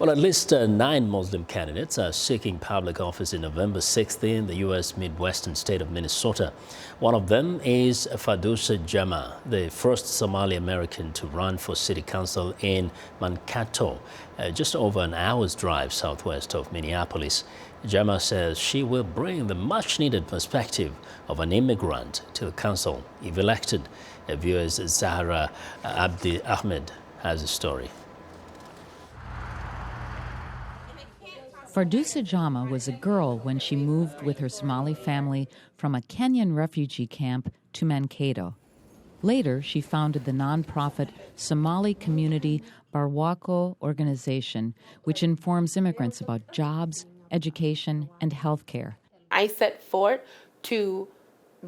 Well, at least 9 Muslim candidates are seeking public office in November 6th in the US Midwestern state of Minnesota. One of them is Fardousa Jama, the first Somali-American to run for city council in Mankato, just over an hour's drive southwest of Minneapolis. Jama says she will bring the much-needed perspective of an immigrant to the council if elected. Viewers Zahra Abdi Ahmed has a story. Fardousa Jama was a girl when she moved with her Somali family from a Kenyan refugee camp to Mankato. Later, she founded the nonprofit Somali Community Barwaco organization, which informs immigrants about jobs, education, and health care. I set forth to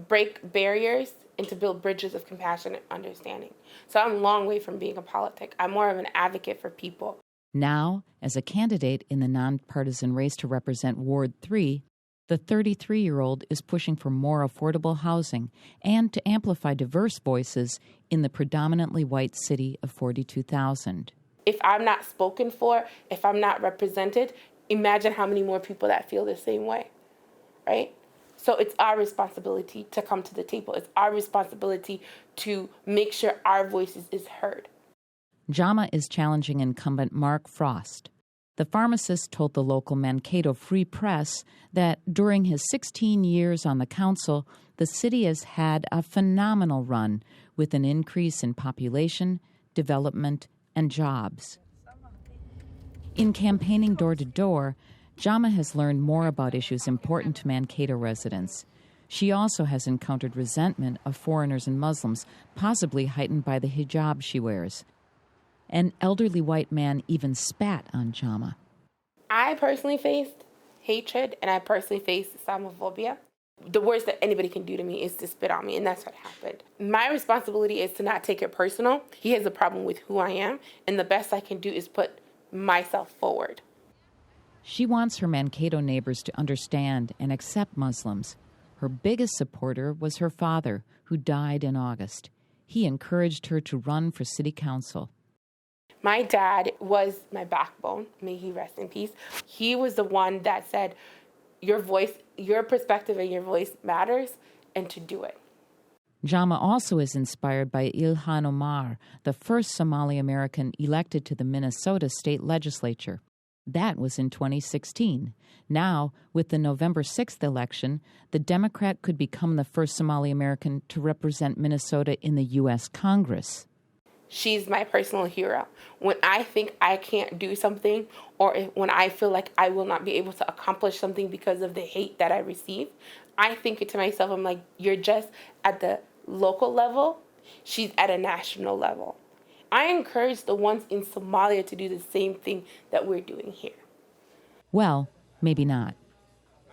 break barriers and to build bridges of compassion and understanding. So I'm a long way from being a politic. I'm more of an advocate for people. Now, as a candidate in the nonpartisan race to represent Ward 3, the 33-year-old is pushing for more affordable housing and to amplify diverse voices in the predominantly white city of 42,000. If I'm not spoken for, if I'm not represented, imagine how many more people that feel the same way, right? So it's our responsibility to come to the table. It's our responsibility to make sure our voices is heard. Jama is challenging incumbent Mark Frost. The pharmacist told the local Mankato Free Press that during his 16 years on the council, the city has had a phenomenal run with an increase in population, development, and jobs. In campaigning door-to-door, Jama has learned more about issues important to Mankato residents. She also has encountered resentment of foreigners and Muslims, possibly heightened by the hijab she wears. An elderly white man even spat on Jama. I personally faced hatred, and I personally faced Islamophobia. The worst that anybody can do to me is to spit on me, and that's what happened. My responsibility is to not take it personal. He has a problem with who I am, and the best I can do is put myself forward. She wants her Mankato neighbors to understand and accept Muslims. Her biggest supporter was her father, who died in August. He encouraged her to run for city council. My dad was my backbone. May he rest in peace. He was the one that said, your voice, your perspective and your voice matters, and to do it. Jama also is inspired by Ilhan Omar, the first Somali-American elected to the Minnesota state legislature. That was in 2016. Now, with the November 6th election, the Democrat could become the first Somali-American to represent Minnesota in the U.S. Congress. She's my personal hero. When I think I can't do something, or when I feel like I will not be able to accomplish something because of the hate that I receive, I think to myself, I'm like, you're just at the local level, she's at a national level. I encourage the ones in Somalia to do the same thing that we're doing here. Well, maybe not.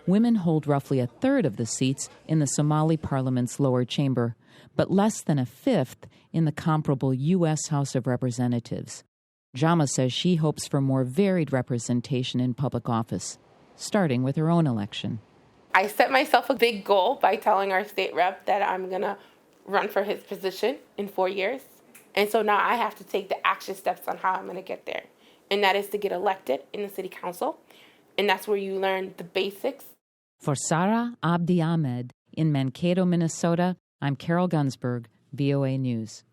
Women hold roughly a third of the seats in the Somali parliament's lower chamber, but less than a fifth in the comparable U.S. House of Representatives. Jama says she hopes for more varied representation in public office, starting with her own election. I set myself a big goal by telling our state rep that I'm going to run for his position in 4 years. And so now I have to take the action steps on how I'm going to get there. And that is to get elected in the city council. And that's where you learn the basics. For Zahra Abdi Ahmed in Mankato, Minnesota, I'm Carol Gunsberg, VOA News.